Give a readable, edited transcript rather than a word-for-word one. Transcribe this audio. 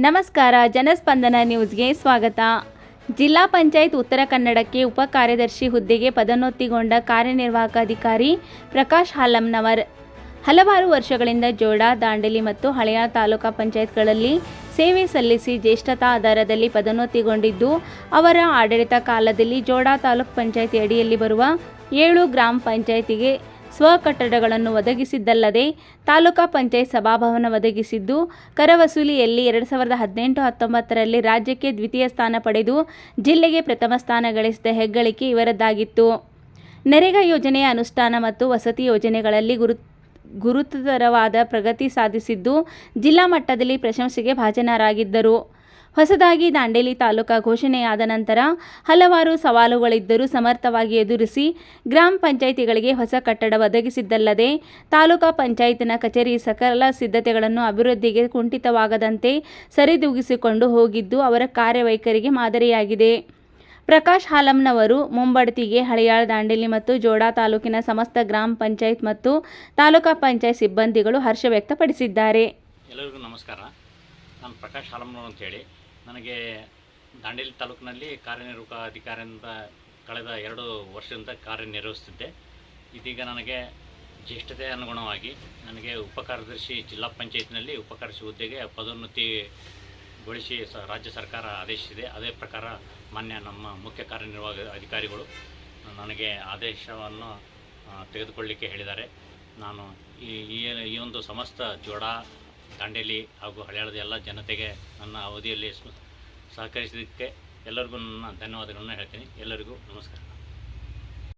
ನಮಸ್ಕಾರ, ಜನಸ್ಪಂದನ ನ್ಯೂಸ್ಗೆ ಸ್ವಾಗತ. ಜಿಲ್ಲಾ ಪಂಚಾಯತ್ ಉತ್ತರ ಕನ್ನಡಕ್ಕೆ ಉಪ ಕಾರ್ಯದರ್ಶಿ ಹುದ್ದೆಗೆ ಪದೋನ್ನತಿಗೊಂಡ ಕಾರ್ಯನಿರ್ವಾಹಕ ಅಧಿಕಾರಿ ಪ್ರಕಾಶ್ ಹಾಲಮ್ನವರ್ ಹಲವಾರು ವರ್ಷಗಳಿಂದ ಜೋಡಾ, ದಾಂಡೇಲಿ ಮತ್ತು ಹಳಿಯಾಳ ತಾಲೂಕಾ ಪಂಚಾಯತ್ಗಳಲ್ಲಿ ಸೇವೆ ಸಲ್ಲಿಸಿ ಜ್ಯೇಷ್ಠತಾ ಆಧಾರದಲ್ಲಿ ಪದೋನ್ನತಿಗೊಂಡಿದ್ದು, ಅವರ ಆಡಳಿತ ಕಾಲದಲ್ಲಿ ಜೋಡಾ ತಾಲೂಕು ಪಂಚಾಯತಿ ಅಡಿಯಲ್ಲಿ ಬರುವ 7 ಗ್ರಾಮ ಪಂಚಾಯತಿಗೆ ಸ್ವಕಟ್ಟಡಗಳನ್ನು ಒದಗಿಸಿದ್ದಲ್ಲದೆ ತಾಲೂಕಾ ಪಂಚಾಯತ್ ಸಭಾಭವನ ಒದಗಿಸಿದ್ದು, ಕರ ವಸೂಲಿಯಲ್ಲಿ 2018-19ರಲ್ಲಿ ರಾಜ್ಯಕ್ಕೆ ದ್ವಿತೀಯ ಸ್ಥಾನ ಪಡೆದು ಜಿಲ್ಲೆಗೆ ಪ್ರಥಮ ಸ್ಥಾನ ಗಳಿಸಿದ ಹೆಗ್ಗಳಿಕೆ ಇವರದ್ದಾಗಿತ್ತು. ನರೇಗಾ ಯೋಜನೆಯ ಅನುಷ್ಠಾನ ಮತ್ತು ವಸತಿ ಯೋಜನೆಗಳಲ್ಲಿ ಗುರುತರವಾದ ಪ್ರಗತಿ ಸಾಧಿಸಿದ್ದು, ಜಿಲ್ಲಾ ಮಟ್ಟದಲ್ಲಿ ಪ್ರಶಂಸೆಗೆ ಭಾಜನರಾಗಿದ್ದರು. ಹೊಸದಾಗಿ ದಾಂಡೇಲಿ ತಾಲೂಕಾ ಘೋಷಣೆಯಾದ ನಂತರ ಹಲವಾರು ಸವಾಲುಗಳಿದ್ದರೂ ಸಮರ್ಥವಾಗಿ ಎದುರಿಸಿ ಗ್ರಾಮ ಪಂಚಾಯಿತಿಗಳಿಗೆ ಹೊಸ ಕಟ್ಟಡ ಒದಗಿಸಿದ್ದಲ್ಲದೆ ತಾಲೂಕಾ ಪಂಚಾಯತ್ನ ಕಚೇರಿ ಸಕಲ ಸಿದ್ಧತೆಗಳನ್ನು ಅಭಿವೃದ್ಧಿಗೆ ಕುಂಠಿತವಾಗದಂತೆ ಸರಿದೂಗಿಸಿಕೊಂಡು ಹೋಗಿದ್ದು ಅವರ ಕಾರ್ಯವೈಖರಿಗೆ ಮಾದರಿಯಾಗಿದೆ. ಪ್ರಕಾಶ್ ಹಾಲಮ್ನವರು ಮುಂಬಡ್ತಿಗೆ ಹಳಿಯಾಳ, ದಾಂಡೇಲಿ ಮತ್ತು ಜೋಡಾ ತಾಲೂಕಿನ ಸಮಸ್ತ ಗ್ರಾಮ ಪಂಚಾಯತ್ ಮತ್ತು ತಾಲೂಕಾ ಪಂಚಾಯತ್ ಸಿಬ್ಬಂದಿಗಳು ಹರ್ಷ ವ್ಯಕ್ತಪಡಿಸಿದ್ದಾರೆ. ಎಲ್ಲರಿಗೂ ನಮಸ್ಕಾರ. ನಾನು ಪ್ರಕಾಶ್ ಹಾಲಮ್ನವರು ಅಂತೇಳಿ. ನನಗೆ ದಾಂಡೇಲಿ ತಾಲೂಕಿನಲ್ಲಿ ಕಾರ್ಯನಿರ್ವಾಹಕ ಅಧಿಕಾರಿಯಿಂದ ಕಳೆದ 2 ವರ್ಷದಿಂದ ಕಾರ್ಯನಿರ್ವಹಿಸುತ್ತಿದ್ದೆ. ಇದೀಗ ನನಗೆ ಜ್ಯೇಷ್ಠತೆ ಅನುಗುಣವಾಗಿ ನನಗೆ ಉಪಕಾರ್ಯದರ್ಶಿ ಜಿಲ್ಲಾ ಪಂಚಾಯತ್ನಲ್ಲಿ ಉಪಕಾರ್ಯದರ್ಶಿ ಹುದ್ದೆಗೆ ಪದೋನ್ನತಿಗೊಳಿಸಿ ರಾಜ್ಯ ಸರ್ಕಾರ ಆದೇಶಿಸಿದೆ. ಅದೇ ಪ್ರಕಾರ ಮಾನ್ಯ ನಮ್ಮ ಮುಖ್ಯ ಕಾರ್ಯನಿರ್ವಾಹಕ ಅಧಿಕಾರಿಗಳು ನನಗೆ ಆದೇಶವನ್ನು ತೆಗೆದುಕೊಳ್ಳಲಿಕ್ಕೆ ಹೇಳಿದ್ದಾರೆ. ನಾನು ಈ ಒಂದು ಸಮಸ್ತ ಜೋಡಾ, ದಾಂಡೇಲಿ ಹಾಗೂ ಹಳಿಯಾಳದ ಎಲ್ಲ ಜನತೆಗೆ ನನ್ನ ಅವಧಿಯಲ್ಲಿ ಸಹಕರಿಸಿದ್ದಕ್ಕೆ ಎಲ್ಲರಿಗೂ ನನ್ನ ಧನ್ಯವಾದಗಳನ್ನು ಹೇಳ್ತೀನಿ. ಎಲ್ಲರಿಗೂ ನಮಸ್ಕಾರ.